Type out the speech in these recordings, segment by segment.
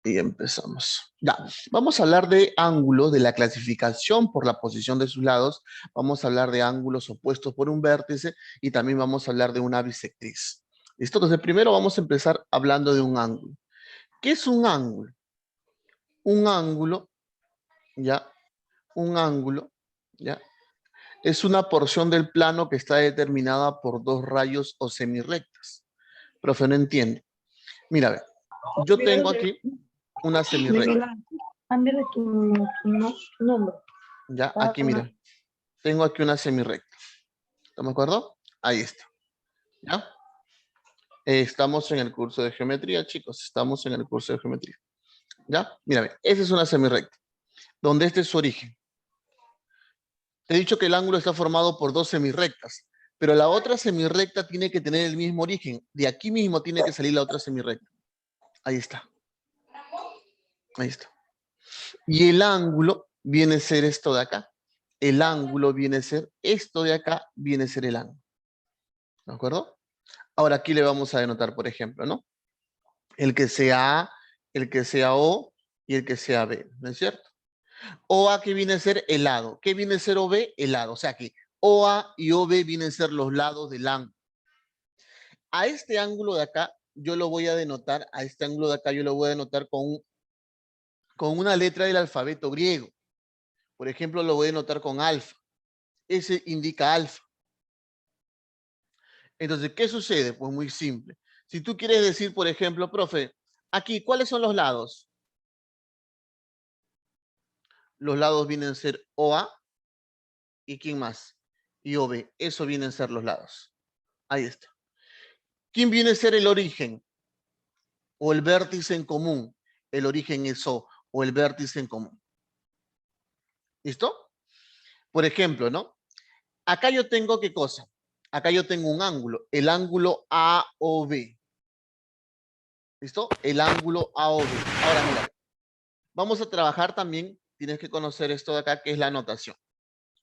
Y empezamos. Ya, vamos a hablar de ángulos, de la clasificación por la posición de sus lados. Vamos a hablar de ángulos opuestos por un vértice y también vamos a hablar de una bisectriz. ¿Listo? Entonces, primero vamos a empezar hablando de un ángulo. ¿Qué es un ángulo? Un ángulo, ya, un ángulo, ya, es una porción del plano que está determinada por dos rayos o semirrectas. Profe, no entiende. Mira, a ver, yo tengo aquí una semirrecta. Cámbiale tu nombre. Ya, aquí mira, tengo aquí una semirrecta. ¿Estamos de acuerdo? Ahí está. ¿Ya? Estamos en el curso de geometría, chicos. Estamos en el curso de geometría. ¿Ya? Mira, ve, esa es una semirrecta, donde este es su origen. Te he dicho que el ángulo está formado por dos semirrectas, pero la otra semirrecta tiene que tener el mismo origen. De aquí mismo tiene que salir la otra semirrecta. Ahí está. Ahí está. Y el ángulo viene a ser esto de acá. El ángulo viene a ser esto de acá, viene a ser el ángulo. ¿De acuerdo? Ahora aquí le vamos a denotar, por ejemplo, ¿no? El que sea A, el que sea O y el que sea B, ¿no es cierto? OA que viene a ser el lado. ¿Qué viene a ser OB? El lado. O sea que OA y OB vienen a ser los lados del ángulo. A este ángulo de acá, yo lo voy a denotar, a este ángulo de acá yo lo voy a denotar con una letra del alfabeto griego. Por ejemplo, lo voy a denotar con alfa. Ese indica alfa. Entonces, ¿qué sucede? Pues muy simple. Si tú quieres decir, por ejemplo, profe, aquí, ¿cuáles son los lados? Los lados vienen a ser OA y ¿quién más? Y OB. Eso vienen a ser los lados. Ahí está. ¿Quién viene a ser el origen? O el vértice en común. El origen es o el vértice en común. ¿Listo? Por ejemplo, ¿no? Acá yo tengo, ¿qué cosa? Acá yo tengo un ángulo. El ángulo AOB. ¿Listo? El ángulo AOB. Ahora, mira. Vamos a trabajar también. Tienes que conocer esto de acá, que es la notación.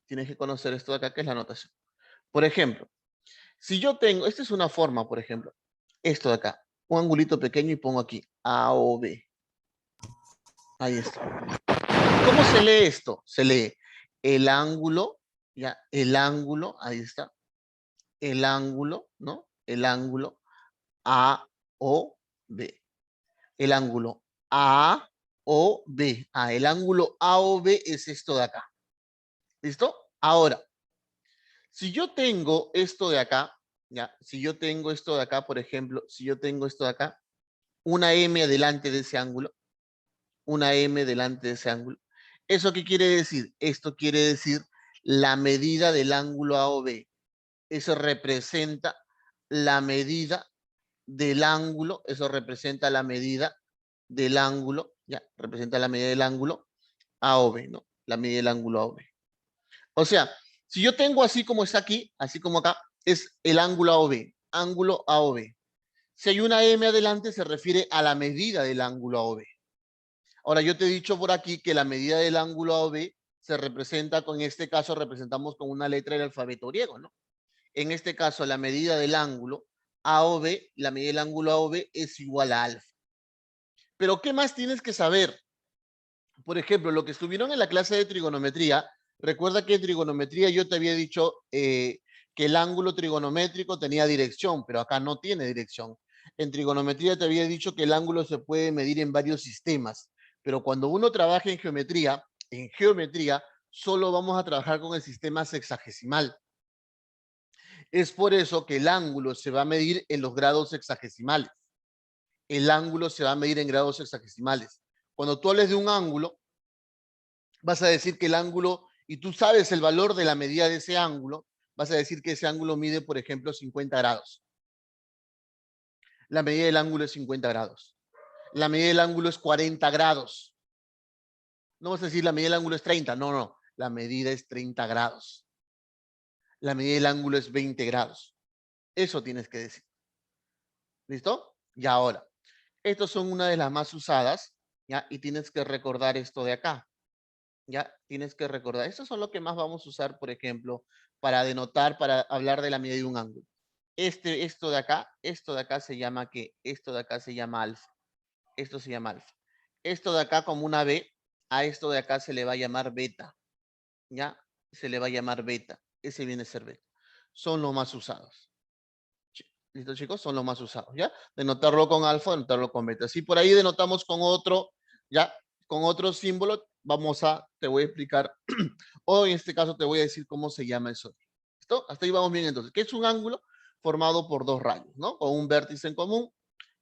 Tienes que conocer esto de acá, que es la notación. Por ejemplo, si yo tengo, esta es una forma, por ejemplo, esto de acá, un angulito pequeño y pongo aquí, AOB. Ahí está. ¿Cómo se lee esto? Se lee el ángulo, ya, el ángulo, ahí está, el ángulo, ¿no? El ángulo AOB. El ángulo AOB. Ah, el ángulo AOB es esto de acá. ¿Listo? Ahora, si yo tengo esto de acá, ya, si yo tengo esto de acá, por ejemplo, si yo tengo esto de acá, una M delante de ese ángulo, una M delante de ese ángulo. ¿Eso qué quiere decir? Esto quiere decir la medida del ángulo AOB. Eso representa la medida del ángulo, eso representa la medida del ángulo, ya, representa la medida del ángulo AOB, ¿no? La medida del ángulo AOB. O sea, si yo tengo así como está aquí, así como acá, es el ángulo AOB, ángulo AOB. Si hay una M adelante, se refiere a la medida del ángulo AOB. Ahora, yo te he dicho por aquí que la medida del ángulo AOB se representa, en este caso, representamos con una letra del alfabeto griego, ¿no? En este caso, la medida del ángulo AOB, la medida del ángulo AOB es igual a alfa. Pero, ¿qué más tienes que saber? Por ejemplo, lo que estuvieron en la clase de trigonometría, recuerda que en trigonometría yo te había dicho que el ángulo trigonométrico tenía dirección, pero acá no tiene dirección. En trigonometría te había dicho que el ángulo se puede medir en varios sistemas, pero cuando uno trabaja en geometría, solo vamos a trabajar con el sistema sexagesimal. Es por eso que el ángulo se va a medir en los grados sexagesimales. El ángulo se va a medir en grados sexagesimales. Cuando tú hables de un ángulo, vas a decir que el ángulo, y tú sabes el valor de la medida de ese ángulo, vas a decir que ese ángulo mide, por ejemplo, 50 grados. La medida del ángulo es 50 grados. La medida del ángulo es 40 grados. No vas a decir la medida del ángulo es 30, no, no. La medida es 30 grados. La medida del ángulo es 20 grados. Eso tienes que decir. ¿Listo? Y ahora, estos son una de las más usadas, ¿ya? Y tienes que recordar esto de acá. Ya tienes que recordar. Estos son lo que más vamos a usar, por ejemplo, para denotar, para hablar de la medida de un ángulo. Esto de acá se llama ¿qué? Esto de acá se llama alfa. Esto se llama alfa. esto de acá como una B, a esto de acá se le va a llamar beta, ¿ya? Se le va a llamar beta. Ese viene a ser beta. Son los más usados. ¿Listo, chicos? Son los más usados, ¿ya? Denotarlo con alfa, denotarlo con beta. Si por ahí denotamos con otro, ¿ya? Con otro símbolo, te voy a explicar, o en este caso te voy a decir cómo se llama eso. ¿Listo? Hasta ahí vamos bien entonces. ¿Qué es un ángulo? Formado por dos rayos, ¿no? Con un vértice en común.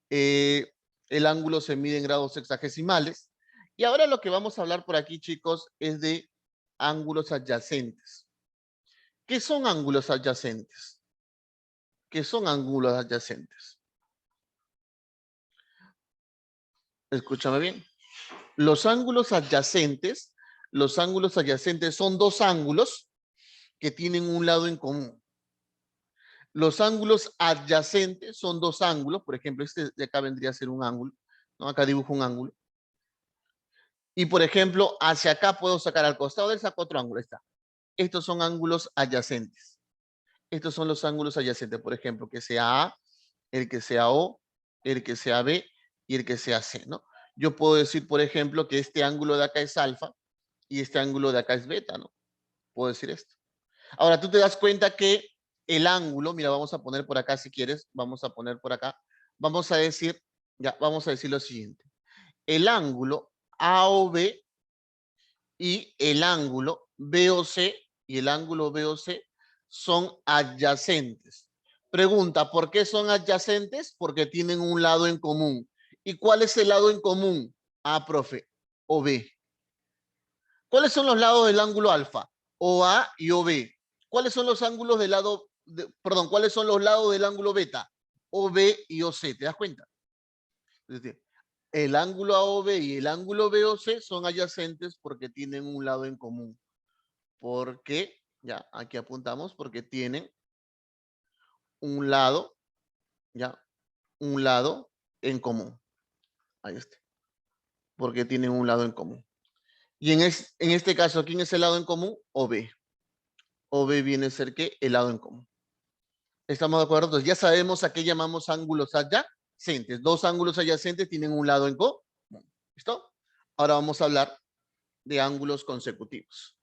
El ángulo se mide en grados sexagesimales. Y ahora lo que vamos a hablar por aquí, chicos, es de ángulos adyacentes. ¿Qué son ángulos adyacentes? ¿Qué son ángulos adyacentes? Escúchame bien. Los ángulos adyacentes son dos ángulos que tienen un lado en común. Los ángulos adyacentes son dos ángulos, por ejemplo, este de acá vendría a ser un ángulo, ¿no? Acá dibujo un ángulo. Y por ejemplo, hacia acá puedo sacar al costado de saco otro ángulo, está. Estos son ángulos adyacentes. Estos son los ángulos adyacentes, por ejemplo, que sea A, el que sea O, el que sea B y el que sea C, ¿no? Yo puedo decir, por ejemplo, que este ángulo de acá es alfa y este ángulo de acá es beta, ¿no? Puedo decir esto. Ahora, tú te das cuenta que el ángulo, mira, vamos a poner por acá si quieres, vamos a poner por acá, vamos a decir lo siguiente. El ángulo AOB y el ángulo BOC y el ángulo BOC son adyacentes. Pregunta, ¿por qué son adyacentes? Porque tienen un lado en común. ¿Y cuál es el lado en común? A, profe, OB. ¿Cuáles son los lados del ángulo alfa? OA y OB. ¿Cuáles son los ángulos del lado, cuáles son los lados del ángulo beta? OB y OC, ¿te das cuenta? Es decir, el ángulo AOB y el ángulo BOC son adyacentes porque tienen un lado en común. Porque, ya, aquí apuntamos, porque tienen un lado, ya, un lado en común. Ahí está. Porque tienen un lado en común. Y en este caso, ¿quién es el lado en común? OB. OB viene a ser ¿qué? El lado en común. ¿Estamos de acuerdo? Entonces ya sabemos a qué llamamos ángulos adyacentes. Dos ángulos adyacentes tienen un lado en común. ¿Listo? Ahora vamos a hablar de ángulos consecutivos.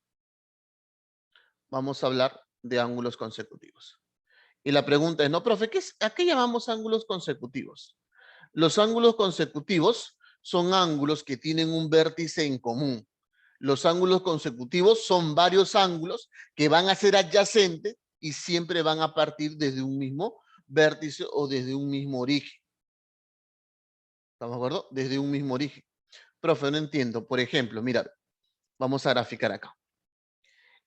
Vamos a hablar de ángulos consecutivos. Y la pregunta es, no, profe, ¿a qué llamamos ángulos consecutivos? Los ángulos consecutivos son ángulos que tienen un vértice en común. Los ángulos consecutivos son varios ángulos que van a ser adyacentes y siempre van a partir desde un mismo vértice o desde un mismo origen. ¿Estamos de acuerdo? Desde un mismo origen. Profe, no entiendo. Por ejemplo, mira, vamos a graficar acá.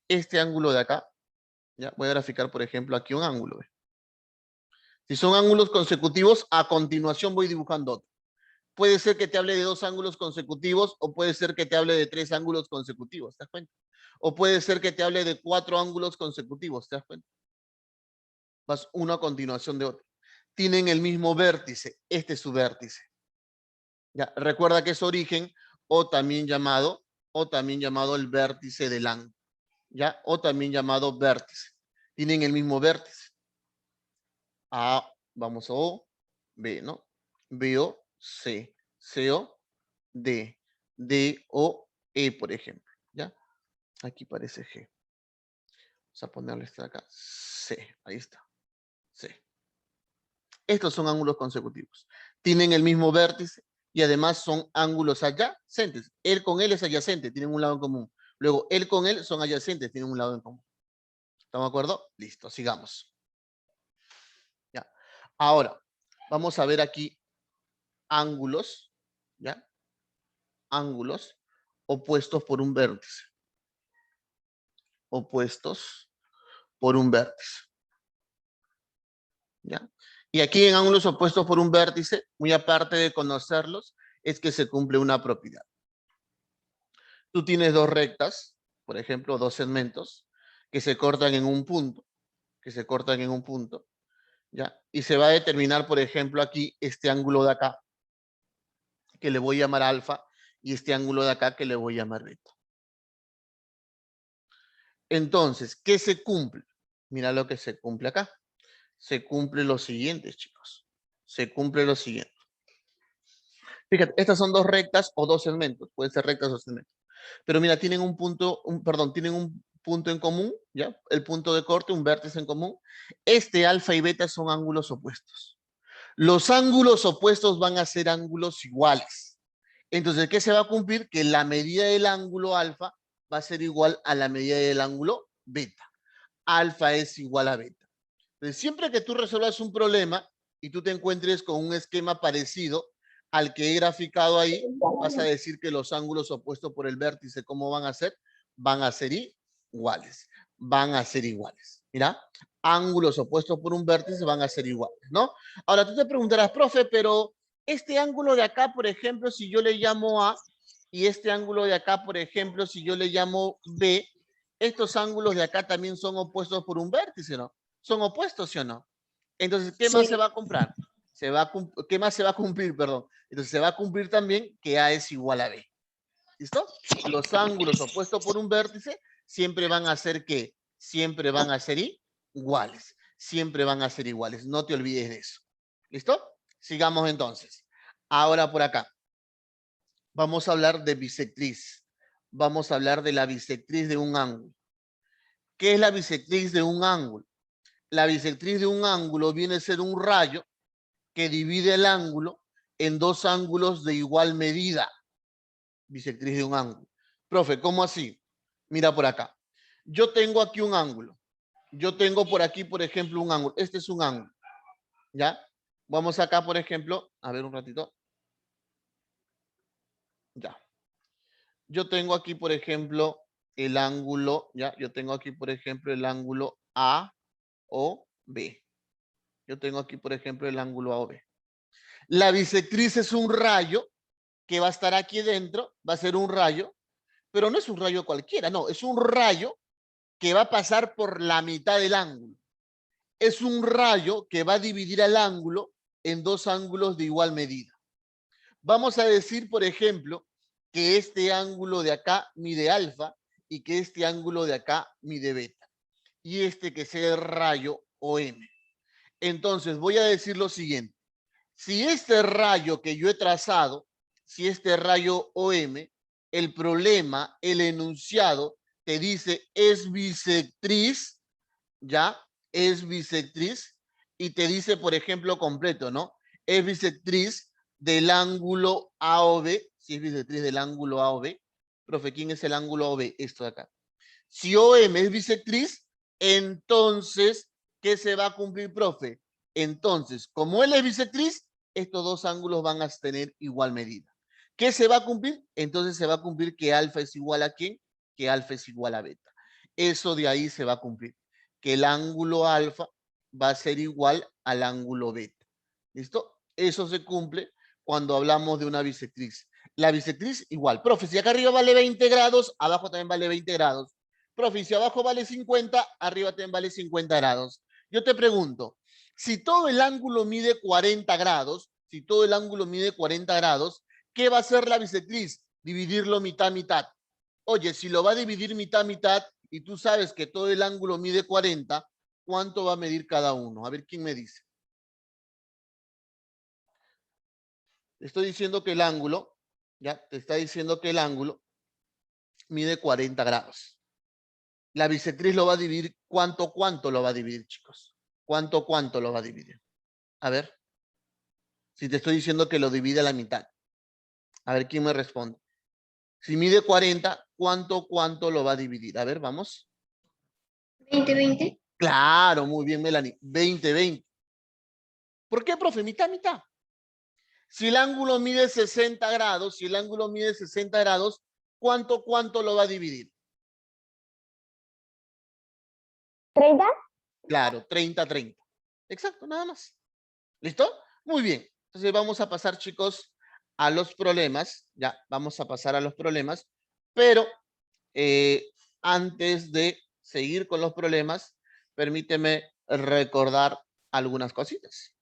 Este ángulo de acá, ya voy a graficar, por ejemplo, aquí un ángulo. Si son ángulos consecutivos, a continuación voy dibujando otro. Puede ser que te hable de dos ángulos consecutivos o puede ser que te hable de tres ángulos consecutivos, ¿te das cuenta? O puede ser que te hable de cuatro ángulos consecutivos, ¿te das cuenta? Vas uno a continuación de otro. Tienen el mismo vértice, este es su vértice. Ya, recuerda que es origen o también llamado el vértice del ángulo, ¿ya? O también llamado vértice. Tienen el mismo vértice. A, vamos a O, B, ¿no? B, O, C, C, O, D, D, O, E, por ejemplo, ¿ya? Aquí parece G. Vamos a ponerle esta acá, C, ahí está, C. Estos son ángulos consecutivos. Tienen el mismo vértice y además son ángulos adyacentes. Él con él es adyacente, tienen un lado en común. Luego, él con él son adyacentes, tienen un lado en común. ¿Estamos de acuerdo? Listo, sigamos. Ya. Ahora, vamos a ver aquí ángulos, ¿ya? Ángulos opuestos por un vértice. Opuestos por un vértice. ¿Ya? Y aquí en ángulos opuestos por un vértice, muy aparte de conocerlos, es que se cumple una propiedad. Tú tienes dos rectas, por ejemplo, dos segmentos, que se cortan en un punto, ¿ya? Y se va a determinar, por ejemplo, aquí este ángulo de acá, que le voy a llamar alfa, y este ángulo de acá, que le voy a llamar beta. Entonces, ¿qué se cumple? Mira lo que se cumple acá. Se cumple lo siguiente, chicos. Se cumple lo siguiente. Fíjate, estas son dos rectas o dos segmentos. Pueden ser rectas o segmentos. Pero mira, tienen tienen un punto en común, ¿ya? El punto de corte, un vértice en común. Este alfa y beta son ángulos opuestos. Los ángulos opuestos van a ser ángulos iguales. Entonces, ¿qué se va a cumplir? Que la medida del ángulo alfa va a ser igual a la medida del ángulo beta. Alfa es igual a beta. Entonces, siempre que tú resuelvas un problema y tú te encuentres con un esquema parecido al que he graficado ahí, vas a decir que los ángulos opuestos por el vértice, ¿cómo van a ser? Van a ser iguales. Van a ser iguales. Mira, ángulos opuestos por un vértice van a ser iguales, ¿no? Ahora tú te preguntarás, profe, pero este ángulo de acá, por ejemplo, si yo le llamo A, y este ángulo de acá, por ejemplo, si yo le llamo B, estos ángulos de acá también son opuestos por un vértice, ¿no? Son opuestos, ¿sí o no? Entonces, ¿qué más se va a comprar? ¿Qué más se va a cumplir? Perdón. Entonces, se va a cumplir también que A es igual a B. ¿Listo? Los ángulos opuestos por un vértice siempre van a ser ¿qué? Siempre van a ser iguales. Siempre van a ser iguales. No te olvides de eso. ¿Listo? Sigamos entonces. Ahora por acá. Vamos a hablar de bisectriz. Vamos a hablar de la bisectriz de un ángulo. ¿Qué es la bisectriz de un ángulo? La bisectriz de un ángulo viene a ser un rayo que divide el ángulo en dos ángulos de igual medida. Bisectriz de un ángulo. Profe, ¿cómo así? Mira por acá. Yo tengo aquí un ángulo. Yo tengo por aquí, por ejemplo, un ángulo. Este es un ángulo. ¿Ya? Vamos acá, por ejemplo, a ver un ratito. Ya. Yo tengo aquí, por ejemplo, el ángulo, ¿ya? Yo tengo aquí, por ejemplo, el ángulo A o B. Yo tengo aquí, por ejemplo, el ángulo A o B. La bisectriz es un rayo que va a estar aquí dentro, va a ser un rayo, pero no es un rayo cualquiera, no, es un rayo que va a pasar por la mitad del ángulo. Es un rayo que va a dividir el ángulo en dos ángulos de igual medida. Vamos a decir, por ejemplo, que este ángulo de acá mide alfa y que este ángulo de acá mide beta. Y este que sea el rayo OM. Entonces voy a decir lo siguiente. Si este rayo que yo he trazado, si este rayo OM, el problema, el enunciado, te dice es bisectriz, ¿ya? Es bisectriz, y te dice, por ejemplo, completo, ¿no? Es bisectriz del ángulo AOB, si es bisectriz del ángulo AOB. Profe, ¿quién es el ángulo AOB? Esto de acá. Si OM es bisectriz, entonces, ¿qué se va a cumplir, profe? Entonces, como él es bisectriz, estos dos ángulos van a tener igual medida. ¿Qué se va a cumplir? Entonces se va a cumplir que alfa es igual a ¿quién? Que alfa es igual a beta. Eso de ahí se va a cumplir. Que el ángulo alfa va a ser igual al ángulo beta. ¿Listo? Eso se cumple cuando hablamos de una bisectriz. La bisectriz igual. Profe, si acá arriba vale 20 grados, abajo también vale 20 grados. Profe, si abajo vale 50, arriba también vale 50 grados. Yo te pregunto, si todo el ángulo mide 40 grados, si todo el ángulo mide 40 grados, ¿qué va a hacer la bisectriz? Dividirlo mitad, mitad. Oye, si lo va a dividir mitad, mitad, y tú sabes que todo el ángulo mide 40, ¿cuánto va a medir cada uno? A ver, ¿quién me dice? Te estoy diciendo que el ángulo, ya, te está diciendo que el ángulo mide 40 grados. La bisectriz lo va a dividir, ¿cuánto lo va a dividir, chicos? ¿Cuánto lo va a dividir? A ver, si te estoy diciendo que lo divide a la mitad. A ver, ¿quién me responde? Si mide 40, ¿cuánto lo va a dividir? A ver, vamos. 20-20. Claro, muy bien, Melanie. 20-20. ¿Por qué, profe? Mitad, mitad. Si el ángulo mide 60 grados, si el ángulo mide 60 grados, ¿cuánto lo va a dividir? 30. Claro, 30-30. Exacto, nada más. ¿Listo? Muy bien. Entonces vamos a pasar, chicos, a los problemas. Ya, vamos a pasar a los problemas. Pero antes de seguir con los problemas, permíteme recordar algunas cositas.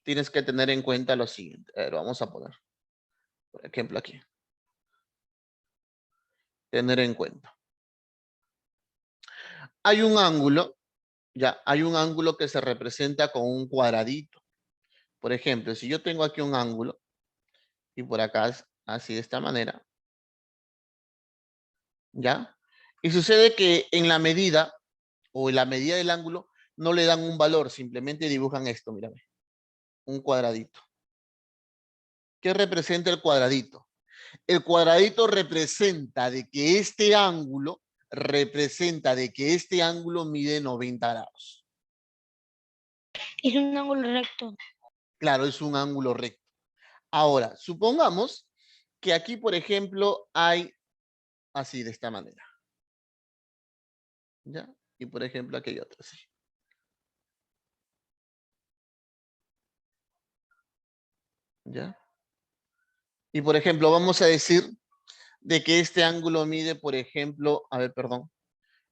Tienes que tener en cuenta lo siguiente. A ver, vamos a poner, por ejemplo, aquí. Tener en cuenta. Hay un ángulo, ya, hay un ángulo que se representa con un cuadradito. Por ejemplo, si yo tengo aquí un ángulo y por acá es así de esta manera. ¿Ya? Y sucede que en la medida o en la medida del ángulo no le dan un valor, simplemente dibujan esto, mírame, un cuadradito. ¿Qué representa el cuadradito? El cuadradito representa de que este ángulo mide 90 grados. Es un ángulo recto. Claro, es un ángulo recto. Ahora, supongamos que aquí, por ejemplo, hay así de esta manera. ¿Ya? Y por ejemplo, aquí hay otro así. ¿Ya? Y por ejemplo, vamos a decir de que este ángulo mide, por ejemplo, a ver, perdón.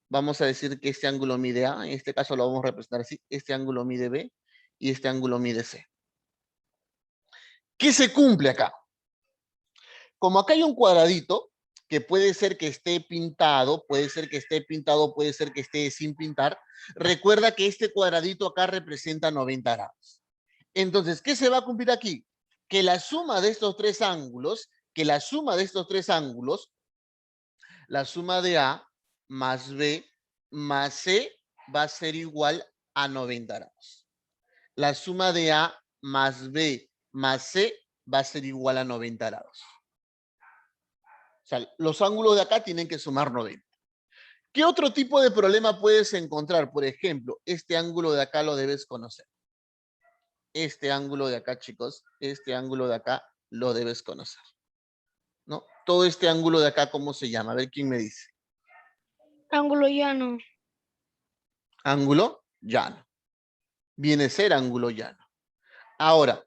Vamos a decir que este ángulo mide A, en este caso lo vamos a representar así, este ángulo mide B y este ángulo mide C. ¿Qué se cumple acá? Como acá hay un cuadradito, que puede ser que esté pintado, puede ser que esté pintado, puede ser que esté sin pintar, recuerda que este cuadradito acá representa 90 grados. Entonces, ¿qué se va a cumplir aquí? Que la suma de estos tres ángulos, la suma de A más B más C va a ser igual a 90 grados. La suma de A más B más C va a ser igual a 90 grados. O sea, los ángulos de acá tienen que sumar 90. ¿Qué otro tipo de problema puedes encontrar? Por ejemplo, este ángulo de acá lo debes conocer. Este ángulo de acá, chicos, este ángulo de acá lo debes conocer. ¿No? Todo este ángulo de acá, ¿cómo se llama? A ver quién me dice. Ángulo llano. Ángulo llano. Viene a ser ángulo llano. Ahora,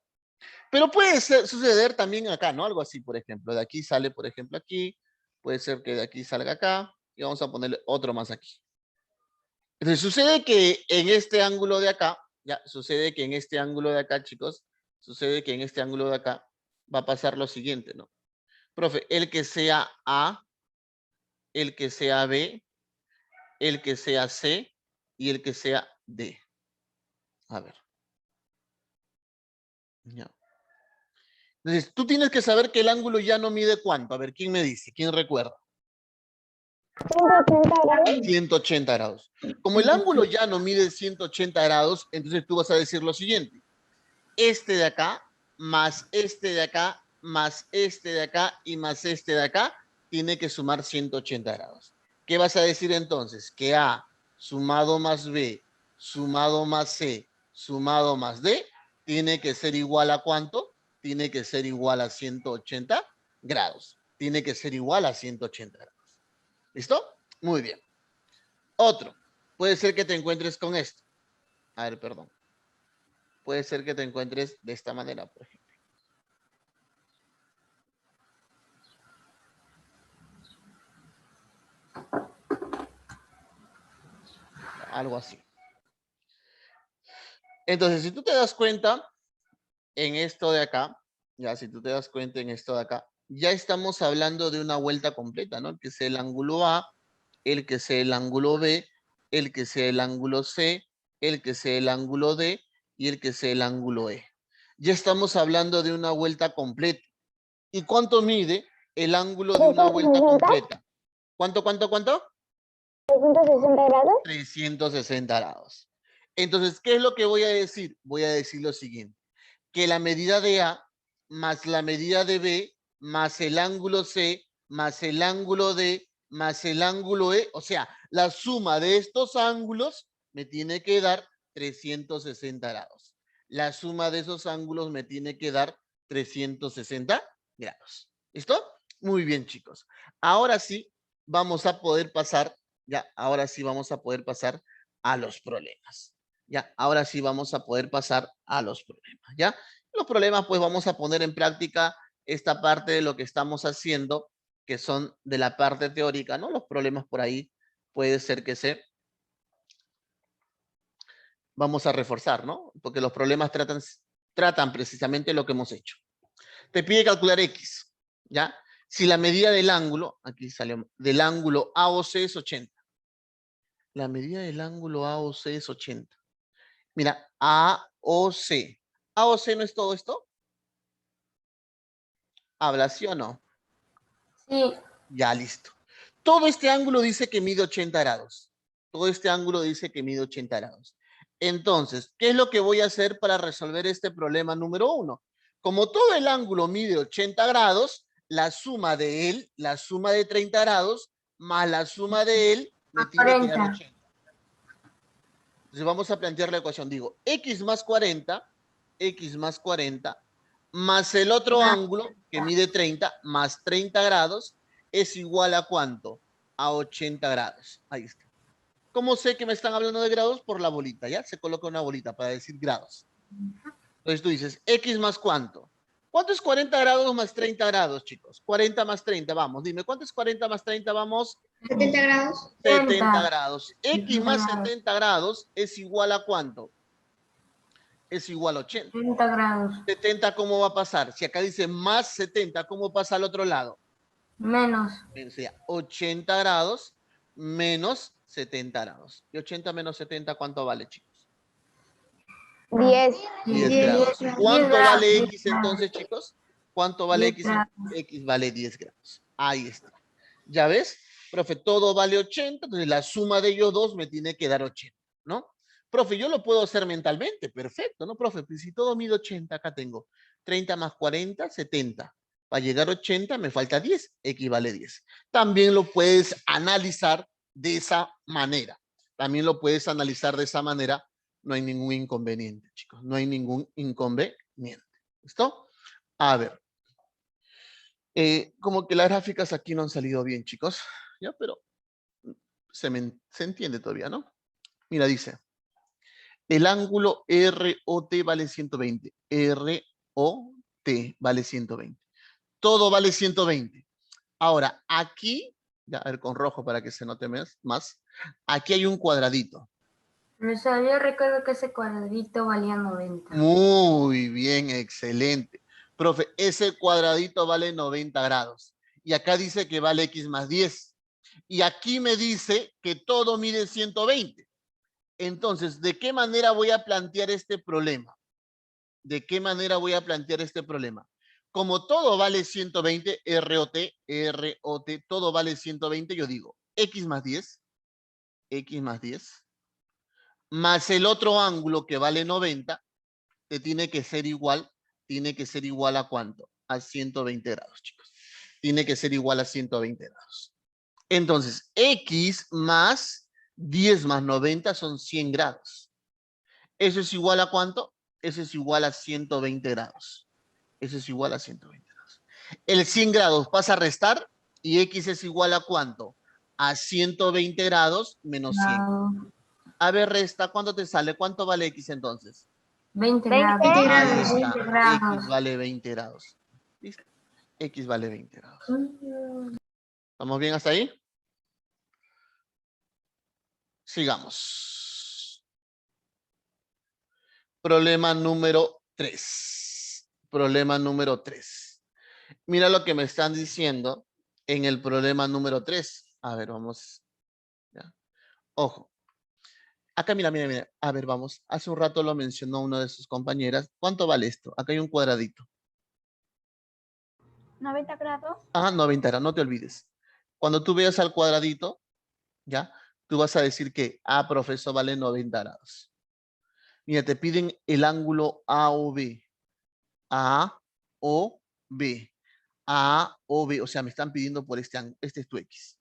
pero puede suceder también acá, ¿no? Algo así, por ejemplo. De aquí sale, por ejemplo, aquí. Puede ser que de aquí salga acá. Y vamos a ponerle otro más aquí. Entonces, sucede que en este ángulo de acá, ya, sucede que en este ángulo de acá, chicos, sucede que en este ángulo de acá va a pasar lo siguiente, ¿no? Profe, el que sea A, el que sea B, el que sea C y el que sea D. A ver. Ya. Entonces, tú tienes que saber que el ángulo ya no mide cuánto. A ver, ¿quién me dice? ¿Quién recuerda? 180 grados. 180 grados. Como el ángulo ya no mide 180 grados, entonces tú vas a decir lo siguiente. Este de acá, más este de acá, más este de acá y más este de acá, tiene que sumar 180 grados. ¿Qué vas a decir entonces? Que A sumado más B, sumado más C, sumado más D, tiene que ser igual a ¿cuánto? Tiene que ser igual a 180 grados. Tiene que ser igual a 180 grados. ¿Listo? Muy bien. Otro. Puede ser que te encuentres con esto. A ver, perdón. Puede ser que te encuentres de esta manera, por ejemplo. Algo así. Entonces, si tú te das cuenta en esto de acá, ya si tú te das cuenta en esto de acá, ya estamos hablando de una vuelta completa, ¿no? Que sea el ángulo A, el que sea el ángulo B, el que sea el ángulo C, el que sea el ángulo D y el que sea el ángulo E. Ya estamos hablando de una vuelta completa. ¿Y cuánto mide el ángulo de una vuelta 360. completa? ¿Cuánto? 360 grados. 360 grados. Entonces, ¿qué es lo que voy a decir? Voy a decir lo siguiente, que la medida de A más la medida de B más el ángulo C más el ángulo D más el ángulo E, o sea, la suma de estos ángulos me tiene que dar 360 grados. La suma de esos ángulos me tiene que dar 360 grados. ¿Listo? Muy bien, chicos. Ahora sí, vamos a poder pasar, ya, ahora sí vamos a poder pasar a los problemas. Ya, ahora sí vamos a poder pasar a los problemas, ¿ya? Los problemas, pues vamos a poner en práctica esta parte de lo que estamos haciendo, que son de la parte teórica, ¿no? Los problemas por ahí puede ser que vamos a reforzar, ¿no? Porque los problemas tratan precisamente lo que hemos hecho. Te pide calcular X, ¿ya? Si la medida del ángulo, aquí sale, del ángulo AOC es 80. La medida del ángulo AOC es 80. Mira, AOC. ¿AOC no es todo esto? ¿Habla sí o no? Sí. Ya, listo. Todo este ángulo dice que mide 80 grados. Todo este ángulo dice que mide 80 grados. Entonces, ¿qué es lo que voy a hacer para resolver este problema número 1? Como todo el ángulo mide 80 grados, la suma de él, la suma de 30 grados, más la suma de él, me tiene que dar 40. 80. Entonces vamos a plantear la ecuación. Digo, x más 40, más el otro ángulo que mide 30, más 30 grados, es igual a ¿cuánto? A 80 grados. Ahí está. ¿Cómo sé que me están hablando de grados? Por la bolita, ¿ya? Se coloca una bolita para decir grados. Entonces tú dices, x más ¿cuánto? ¿Cuánto es 40 grados más 30 grados, chicos? 40 más 30, vamos. Dime, ¿cuánto es 40 más 30? Vamos. 70 grados. 70 grados. X más 70 grados es igual a ¿cuánto? Es igual a 80. 70 grados. 70, ¿cómo va a pasar? Si acá dice más 70, ¿cómo pasa al otro lado? Menos. Sería 80 grados menos 70 grados. ¿Y 80 menos 70 cuánto vale, chicos? 10. 10 grados. ¿Cuánto vale X entonces, chicos? ¿Cuánto vale X? X vale 10 grados. Ahí está. ¿Ya ves? Profe, todo vale 80, entonces la suma de ellos dos me tiene que dar 80, ¿no? Profe, yo lo puedo hacer mentalmente, perfecto, ¿no, profe? Pues si todo mide 80, acá tengo 30 más 40, 70. Para llegar a 80 me falta 10, X vale 10. También lo puedes analizar de esa manera. También lo puedes analizar de esa manera. No hay ningún inconveniente, chicos. No hay ningún inconveniente. ¿Listo? A ver. Como que las gráficas aquí no han salido bien, chicos. ¿Ya? Pero se entiende todavía, ¿no? Mira, dice. El ángulo ROT vale 120. ROT vale 120. Todo vale 120. Ahora, aquí, ya, a ver, con rojo para que se note más. Aquí hay un cuadradito. Yo recuerdo que ese cuadradito valía 90. Muy bien, excelente. Profe, ese cuadradito vale 90 grados. Y acá dice que vale X más 10. Y aquí me dice que todo mide 120. Entonces, ¿de qué manera voy a plantear este problema? ¿De qué manera voy a plantear este problema? Como todo vale 120, ROT, todo vale 120, yo digo X más 10, más el otro ángulo que vale 90, te tiene que ser igual a ¿cuánto? A 120 grados, chicos. Tiene que ser igual a 120 grados. Entonces, X más 10 más 90 son 100 grados. ¿Eso es igual a cuánto? Eso es igual a 120 grados. Eso es igual a 120 grados. El 100 grados pasa a restar y X es igual a ¿cuánto? A 120 grados menos 100. A ver, resta, ¿cuánto te sale? ¿Cuánto vale X entonces? 20 grados. Ahí está. X vale 20 grados. ¿Listo? X vale 20 grados. ¿Estamos bien hasta ahí? Sigamos. Problema número 3. Problema número 3. Mira lo que me están diciendo en el problema número 3. A ver, vamos. ¿Ya? Ojo. Acá, mira. A ver, vamos. Hace un rato lo mencionó una de sus compañeras. ¿Cuánto vale esto? Acá hay un cuadradito. 90 grados. 90 grados, no te olvides. Cuando tú veas al cuadradito, ¿ya? Tú vas a decir que profesor, vale 90 grados. Mira, te piden el ángulo A o B. A o B. A o B. O sea, me están pidiendo por este ángulo. Este es tu X.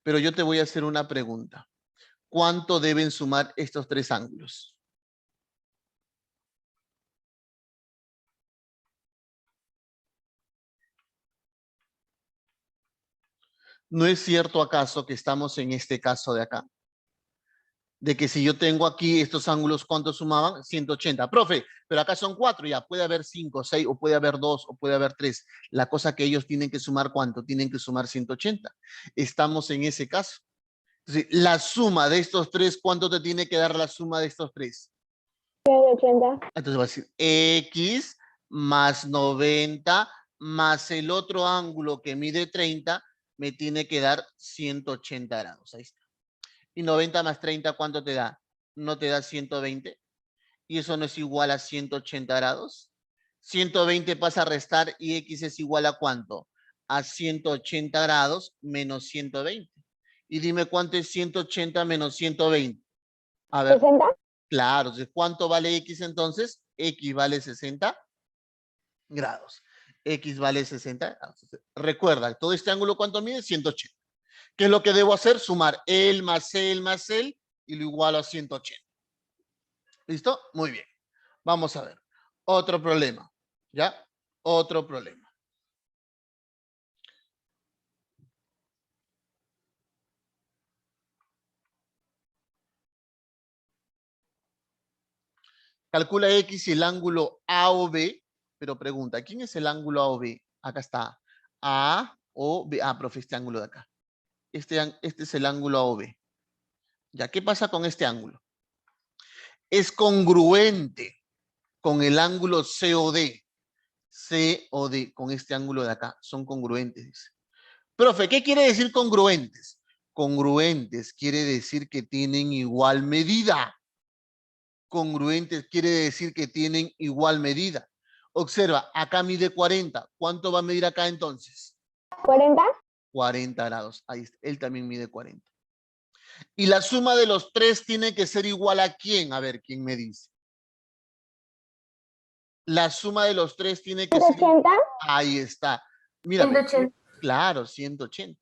Pero yo te voy a hacer una pregunta. ¿Cuánto deben sumar estos tres ángulos? ¿No es cierto acaso que estamos en este caso de acá? De que si yo tengo aquí estos ángulos, ¿cuánto sumaban? 180. Profe, pero acá son 4 ya. Puede haber 5, 6, o puede haber 2, o puede haber 3. La cosa que ellos tienen que sumar, ¿cuánto? Tienen que sumar 180. Estamos en ese caso. Entonces, la suma de estos tres, ¿cuánto te tiene que dar la suma de estos tres? 180. Entonces va a decir X más 90 más el otro ángulo que mide 30 me tiene que dar 180 grados. Ahí está. Y 90 más 30, ¿cuánto te da? ¿No te da 120? ¿Y eso no es igual a 180 grados? 120 pasa a restar y X es igual a ¿cuánto? A 180 grados menos 120. Y dime cuánto es 180 menos 120. A ver. 60. Claro, ¿cuánto vale X entonces? X vale 60 grados. X vale 60 grados. Recuerda, todo este ángulo, ¿cuánto mide? 180. ¿Qué es lo que debo hacer? Sumar el más el y lo igualo a 180. ¿Listo? Muy bien. Vamos a ver. Otro problema. ¿Ya? Otro problema. Calcula X y el ángulo A o B, pero pregunta, ¿quién es el ángulo A o B? Acá está. A o B. Ah, profe, este ángulo de acá. Este es el ángulo A o B. ¿Ya? ¿Qué pasa con este ángulo? Es congruente con el ángulo COD. COD, con este ángulo de acá. Son congruentes, dice. Profe, ¿qué quiere decir congruentes? Congruentes quiere decir que tienen igual medida. Congruentes quiere decir que tienen igual medida. Observa, acá mide 40. ¿Cuánto va a medir acá entonces? 40. 40 grados. Ahí está. Él también mide 40. Y la suma de los tres tiene que ser igual a ¿quién? A ver, ¿quién me dice? La suma de los tres tiene que ser... 180. Ahí está. Mira, 180. claro, 180.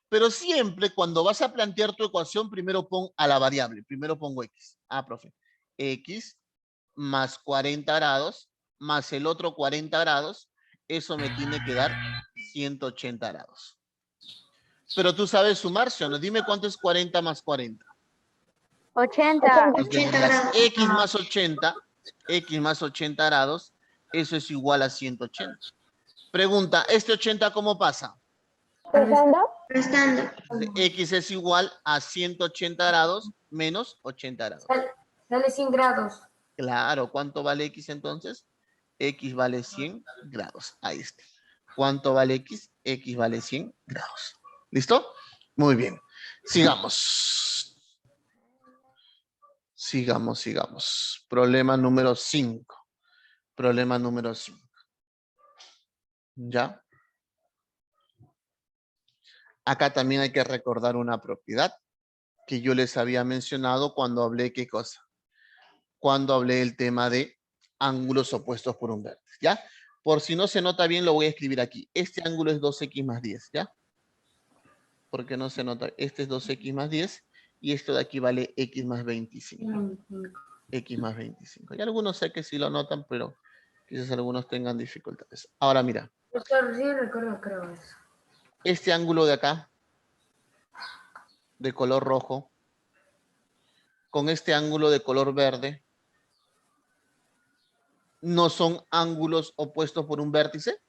Pero siempre cuando vas a plantear tu ecuación, primero pon a la variable. Primero pongo X. Ah, profe. X más 40 grados más el otro 40 grados. Eso me tiene que dar 180 grados. Pero tú sabes sumar, ¿sí o no? Dime cuánto es 40 más 40. 80. Pues tendrías X más 80. X más 80 grados. Eso es igual a 180. Pregunta, ¿este 80 cómo pasa? Restando. X es igual a 180 grados menos 80 grados. Sale 100 grados. Claro, ¿cuánto vale X entonces? X vale 100 grados. Ahí está. ¿Cuánto vale X? X vale 100 grados. ¿Listo? Muy bien. Sigamos. Sigamos. Problema número 5. Problema número 5. ¿Ya? Acá también hay que recordar una propiedad que yo les había mencionado cuando hablé, ¿qué cosa? Cuando hablé del tema de ángulos opuestos por un vértice, ¿ya? Por si no se nota bien, lo voy a escribir aquí. Este ángulo es 2x más 10, ¿ya? Porque no se nota. Este es 2x más 10 y esto de aquí vale x más 25. X más 25. Y algunos sé que sí lo notan, pero quizás algunos tengan dificultades. Ahora mira. Sí, recuerdo, creo eso. Este ángulo de acá, de color rojo, con este ángulo de color verde, ¿no son ángulos opuestos por un vértice?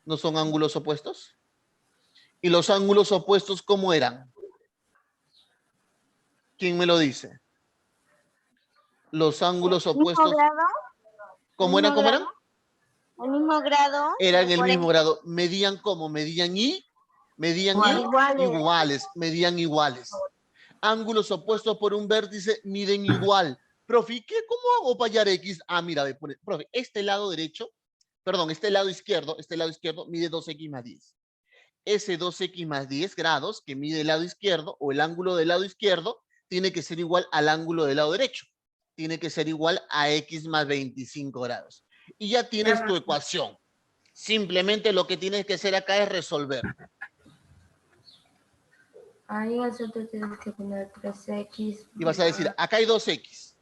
¿No son ángulos opuestos? ¿Y los ángulos opuestos cómo eran? ¿Quién me lo dice? Los ángulos opuestos. ¿Cómo eran? ¿Cómo eran? El mismo grado. Eran el mismo grado. ¿Medían cómo? ¿Medían iguales? Medían iguales. Ángulos opuestos por un vértice miden igual. Profe, ¿cómo hago para hallar X? Ah, mira, profe, este lado derecho, perdón, este lado izquierdo mide 2x más 10. Ese 2x más 10 grados que mide el lado izquierdo o el ángulo del lado izquierdo tiene que ser igual al ángulo del lado derecho. Tiene que ser igual a x más 25 grados. Y ya tienes tu ecuación. Simplemente lo que tienes que hacer acá es resolver. Ahí en el centro tienes que poner 3x. Y vas a decir, acá hay 2x.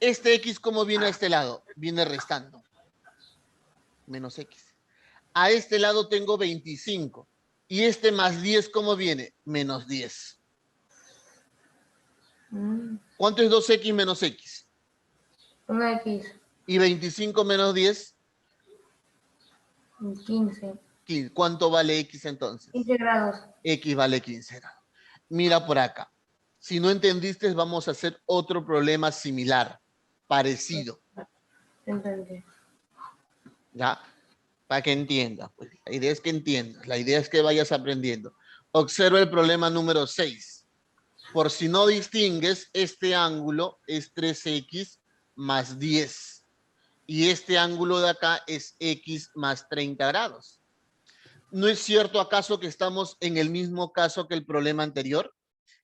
Este x, ¿cómo viene a este lado? Viene restando. Menos x. A este lado tengo 25. Y este más 10, ¿cómo viene? Menos 10. ¿Cuánto es 2x menos x? 1x. ¿Y 25 menos 10? 15. ¿Cuánto vale x entonces? 15 grados. X vale 15 grados. Mira por acá. Si no entendiste, vamos a hacer otro problema similar, parecido. Entendí. ¿Ya? Para que entiendas. Pues, la idea es que entiendas. La idea es que vayas aprendiendo. Observa el problema número 6. Por si no distingues, este ángulo es 3x más 10. Y este ángulo de acá es X más 30 grados. ¿No es cierto acaso que estamos en el mismo caso que el problema anterior?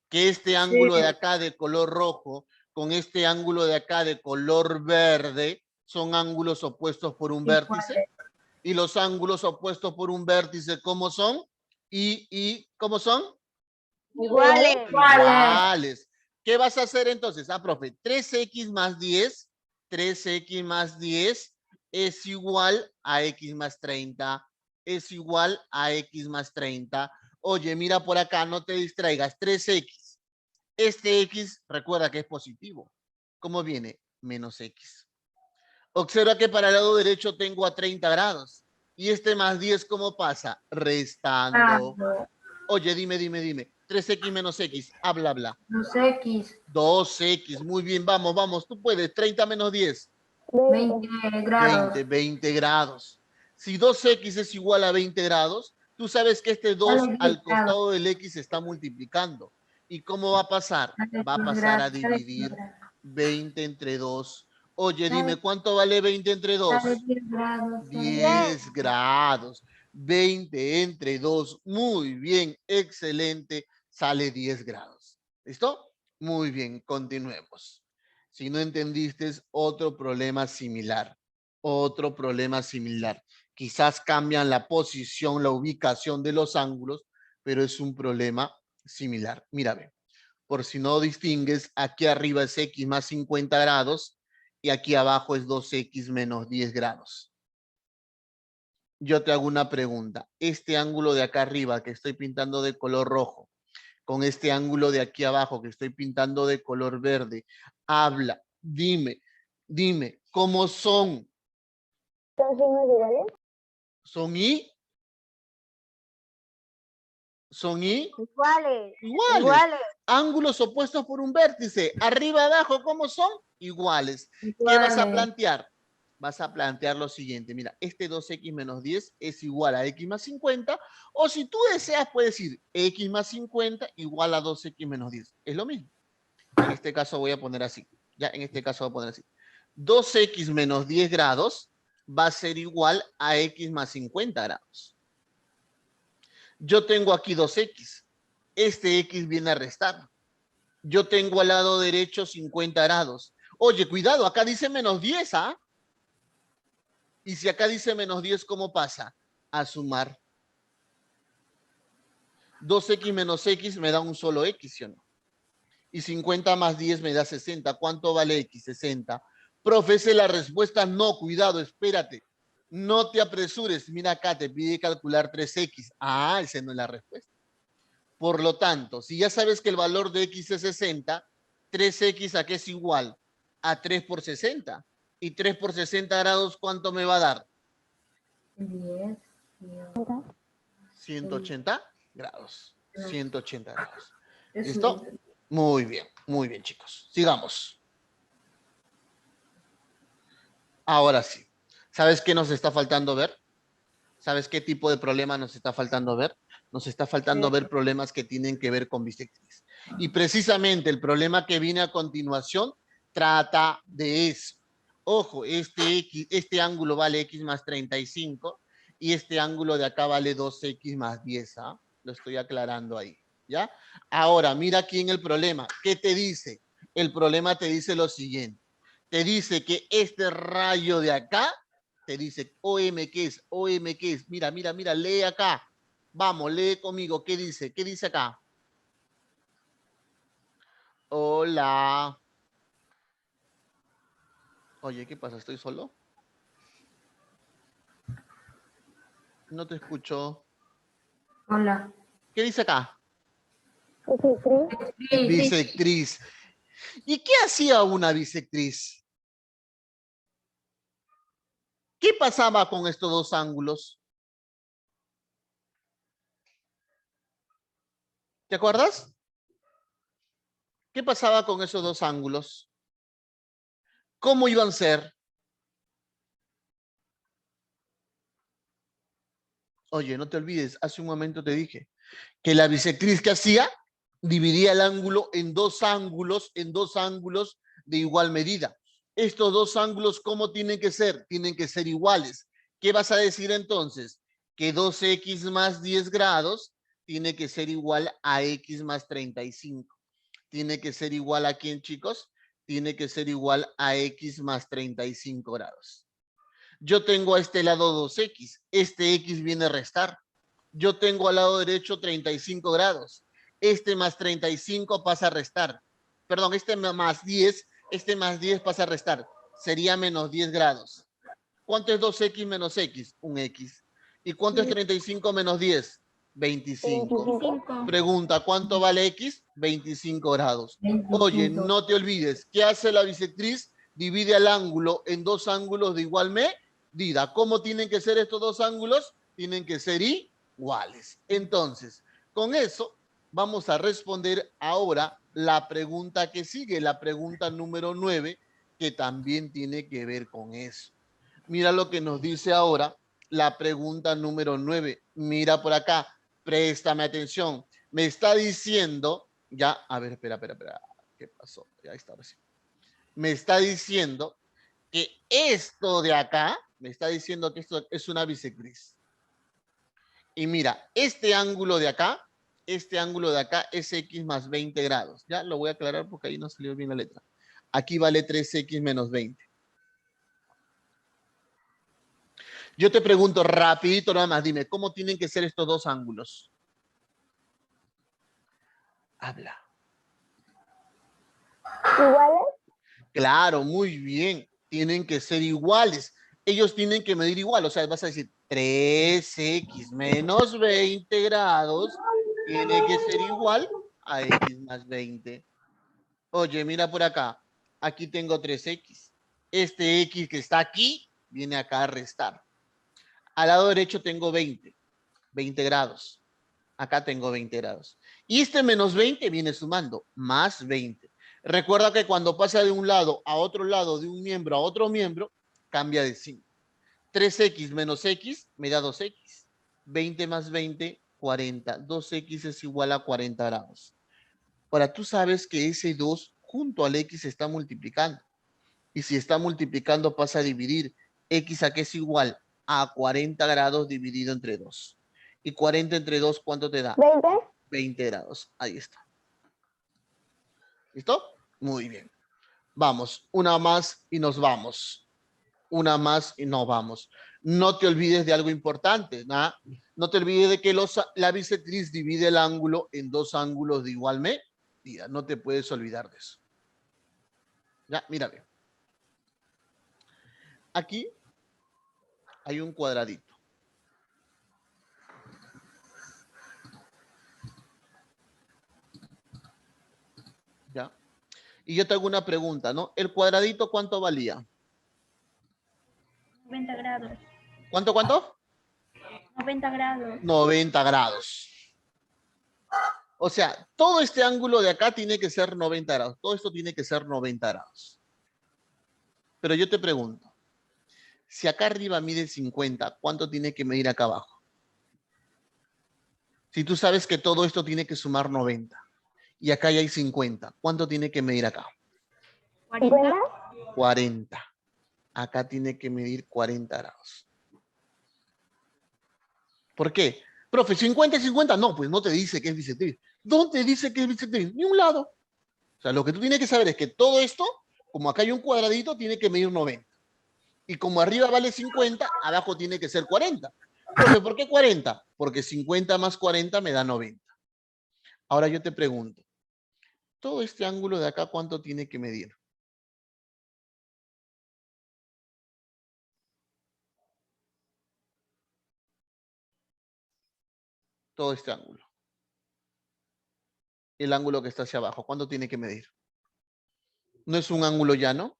Que este ángulo de acá de color rojo con este ángulo de acá de color verde son ángulos opuestos por un vértice. Y los ángulos opuestos por un vértice, ¿cómo son? ¿Cómo son? Iguales. Iguales. ¿Qué vas a hacer entonces? Profe, 3x más 10, 3x más 10 es igual a x más 30, es igual a x más 30. Oye, mira por acá, no te distraigas, 3x. Este x, recuerda que es positivo. ¿Cómo viene? Menos x. Observa que para el lado derecho tengo a 30 grados. Y este más 10, ¿cómo pasa? Restando. Oye, dime. 3x menos x, habla. 2x. 2x, muy bien, vamos, tú puedes. 30 menos 10. 20 grados. 20 grados. Si 2x es igual a 20 grados, tú sabes que este 2 al costado del x se está multiplicando. ¿Y cómo va a pasar? Va a pasar a dividir 20 entre 2. Oye, dime, ¿cuánto vale 20 entre 2? 10 grados. 10 grados. 20 entre 2. Muy bien, excelente. Sale 10 grados. ¿Listo? Muy bien, continuemos. Si no entendiste, otro problema similar. Otro problema similar. Quizás cambian la posición, la ubicación de los ángulos, pero es un problema similar. Mira, ve. Por si no distingues, aquí arriba es x más 50 grados y aquí abajo es 2x menos 10 grados. Yo te hago una pregunta. Este ángulo de acá arriba que estoy pintando de color rojo, con este ángulo de aquí abajo que estoy pintando de color verde, habla, dime, ¿cómo son? ¿Son signos iguales? ¿Son Iguales. iguales. Ángulos opuestos por un vértice. Arriba, abajo, ¿cómo son? Iguales. ¿Qué vas a plantear? Vas a plantear lo siguiente. Mira, este 2x menos 10 es igual a x más 50. O si tú deseas, puedes decir x más 50 igual a 2x menos 10. Es lo mismo. En este caso voy a poner así. Ya, en este caso voy a poner así. 2x menos 10 grados va a ser igual a x más 50 grados. Yo tengo aquí 2x. Este x viene a restar. Yo tengo al lado derecho 50 grados. Oye, cuidado, acá dice menos 10, ¿ah? Y si acá dice menos 10, ¿cómo pasa? A sumar. 2x menos x me da un solo x, ¿sí o no? Y 50 más 10 me da 60. ¿Cuánto vale x? 60. Profe, la respuesta no, cuidado, espérate. No te apresures. Mira acá, te pide calcular 3x. Ah, esa no es la respuesta. Por lo tanto, si ya sabes que el valor de x es 60, 3x ¿a qué es igual? A 3 por 60. Y 3 por 60 grados, ¿cuánto me va a dar? 10. 180 grados. 180 grados. ¿Listo? Muy bien, chicos. Sigamos. Ahora sí. ¿Sabes qué nos está faltando ver? ¿Sabes qué tipo de problema nos está faltando ver? Nos está faltando ver problemas que tienen que ver con bisectriz. Y precisamente el problema que viene a continuación trata de eso. Ojo, este ángulo vale x más 35 y este ángulo de acá vale 2x más 10. ¿Ah? Lo estoy aclarando ahí. ¿Ya? Ahora, mira aquí en el problema. ¿Qué te dice? El problema te dice lo siguiente. Te dice que este rayo de acá, te dice OM, ¿qué es? OM, ¿qué es? Mira, lee acá. Vamos, lee conmigo. ¿Qué dice? ¿Qué dice acá? Hola. Oye, ¿qué pasa? ¿Estoy solo? No te escucho. Hola. ¿Qué dice acá? Bisectriz. Bisectriz. ¿Y qué hacía una bisectriz? ¿Qué pasaba con estos dos ángulos? ¿Te acuerdas? ¿Qué pasaba con esos dos ángulos? ¿Cómo iban a ser? Oye, no te olvides, hace un momento te dije que la bisectriz que hacía dividía el ángulo en dos ángulos de igual medida. Estos dos ángulos, ¿cómo tienen que ser? Tienen que ser iguales. ¿Qué vas a decir entonces? Que 2x más 10 grados tiene que ser igual a x más 35. Tiene que ser igual a ¿quién, chicos? Tiene que ser igual a x más 35 grados. Yo tengo a este lado 2x. Este x viene a restar. Yo tengo al lado derecho 35 grados. Este más 35 pasa a restar. Perdón, este más 10 pasa a restar. Sería menos 10 grados. ¿Cuánto es 2x menos x? Un x. ¿Y cuánto es 35 menos 10? 25. 25. Pregunta, ¿cuánto vale x? 25 grados. Oye, 25. no te olvides, ¿qué hace la bisectriz? Divide el ángulo en dos ángulos de igual medida. ¿Cómo tienen que ser estos dos ángulos? Tienen que ser iguales. Entonces, con eso vamos a responder ahora la pregunta que sigue, la pregunta número 9, que también tiene que ver con eso. Mira lo que nos dice ahora la pregunta número 9. Mira por acá, préstame atención. Me está diciendo, ya, a ver, espera. ¿Qué pasó? Ya está recién. Me está diciendo que esto de acá, me está diciendo que esto es una bisectriz. Y mira, este ángulo de acá es x más 20 grados. Ya lo voy a aclarar porque ahí no salió bien la letra. Aquí vale 3x menos 20. Yo te pregunto rapidito nada más, dime, ¿cómo tienen que ser estos dos ángulos? Habla. ¿Iguales? Claro, muy bien. Tienen que ser iguales. Ellos tienen que medir igual. O sea, vas a decir 3x menos 20 grados tiene que ser igual a x más 20. Oye, mira por acá. Aquí tengo 3x. Este x que está aquí viene acá a restar. Al lado derecho tengo 20 grados. Acá tengo 20 grados. Y este menos 20 viene sumando, más 20. Recuerda que cuando pasa de un lado a otro lado, de un miembro a otro miembro, cambia de signo. 3x menos x me da 2x. 20 más 20, 40. 2x es igual a 40 grados. Ahora, tú sabes que ese 2 junto al x se está multiplicando. Y si está multiplicando pasa a dividir. X a qué es igual a 40 grados dividido entre 2. Y 40 entre 2, ¿cuánto te da? 20. 20 grados. Ahí está. ¿Listo? Muy bien. Vamos, una más y nos vamos. Una más y nos vamos. No te olvides de algo importante, ¿no? No te olvides de que la bisectriz divide el ángulo en dos ángulos de igual medida. No te puedes olvidar de eso. Ya, mira bien. Aquí hay un cuadradito. ¿Ya? Y yo te hago una pregunta, ¿no? ¿El cuadradito cuánto valía? 90 grados. ¿Cuánto? 90 grados. 90 grados. O sea, todo este ángulo de acá tiene que ser 90 grados. Todo esto tiene que ser 90 grados. Pero yo te pregunto, si acá arriba mide 50, ¿cuánto tiene que medir acá abajo? Si tú sabes que todo esto tiene que sumar 90 y acá ya hay 50, ¿cuánto tiene que medir acá? 40. 40. Acá tiene que medir 40 grados. ¿Por qué? Profe, 50 y 50. No, pues no te dice que es bisectriz. ¿Dónde dice que es bisectriz? Ni un lado. O sea, lo que tú tienes que saber es que todo esto, como acá hay un cuadradito, tiene que medir 90. Y como arriba vale 50, abajo tiene que ser 40. Profe, ¿por qué 40? Porque 50 más 40 me da 90. Ahora yo te pregunto, todo este ángulo de acá, ¿cuánto tiene que medir? Todo este ángulo. El ángulo que está hacia abajo, ¿cuánto tiene que medir? ¿No es un ángulo llano?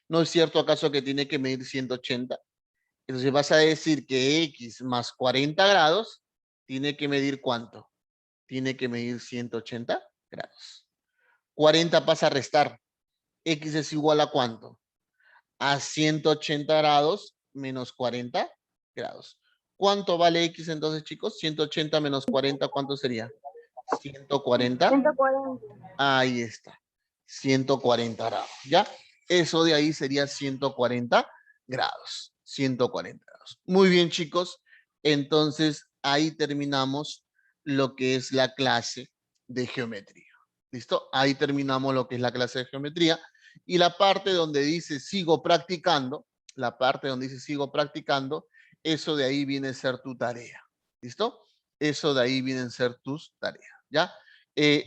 ¿No es cierto acaso que tiene que medir 180? Entonces vas a decir que x más 40 grados tiene que medir ¿cuánto? Tiene que medir 180 grados. 40 pasa a restar. X es igual a ¿cuánto? A 180 grados menos 40 grados. ¿Cuánto vale X entonces, chicos? 180 menos 40, ¿cuánto sería? 140. 140. Ahí está. 140 grados, ¿ya? Eso de ahí sería 140 grados. 140 grados. Muy bien, chicos. Entonces, ahí terminamos lo que es la clase de geometría. ¿Listo? Ahí terminamos lo que es la clase de geometría. Y la parte donde dice sigo practicando, la parte donde dice sigo practicando, eso de ahí viene a ser tu tarea. ¿Listo? Eso de ahí vienen a ser tus tareas. ¿Ya?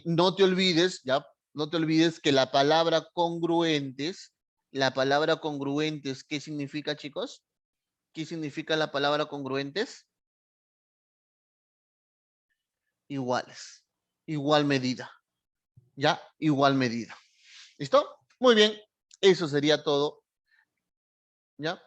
No te olvides, ¿ya? No te olvides que la palabra congruentes, ¿qué significa, chicos? ¿Qué significa la palabra congruentes? Iguales. Igual medida. ¿Ya? Igual medida. ¿Listo? Muy bien. Eso sería todo. ¿Ya?